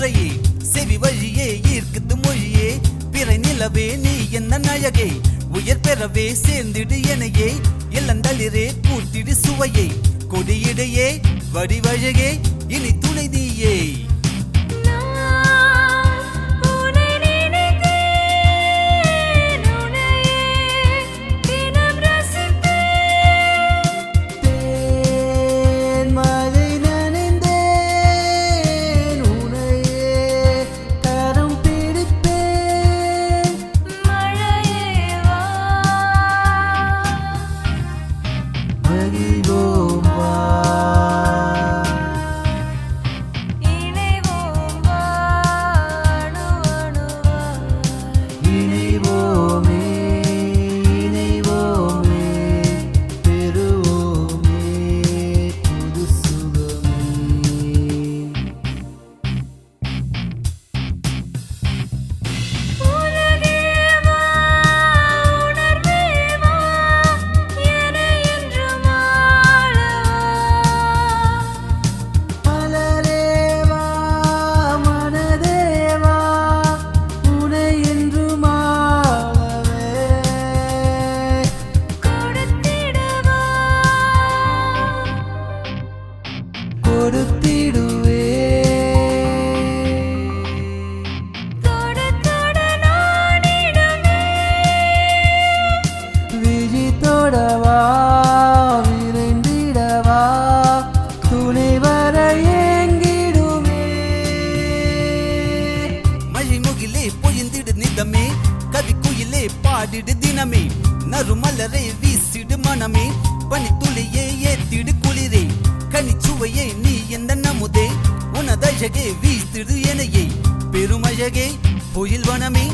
முறையே செவி வழியே ஈர்க்குது மொழியே பிறை நிலவே நீ என்ன அழகே உயர் பெறவே சேர்ந்திடு எனையே இளந்தளிரே கூட்டிடு சுவையை கொடியிடையே வடிவழகே இனி துணை நீயே கவிக்குயிலே பாடிடு தினமே நறுமலரை வீசிடு மனமே பனித்துளியே ஏத்திடு குளிரே கனிச்சுவையே நீ எந்த நமுதே உனதழகே வீசிடு எனையே பெருமழகே புயல் வனமே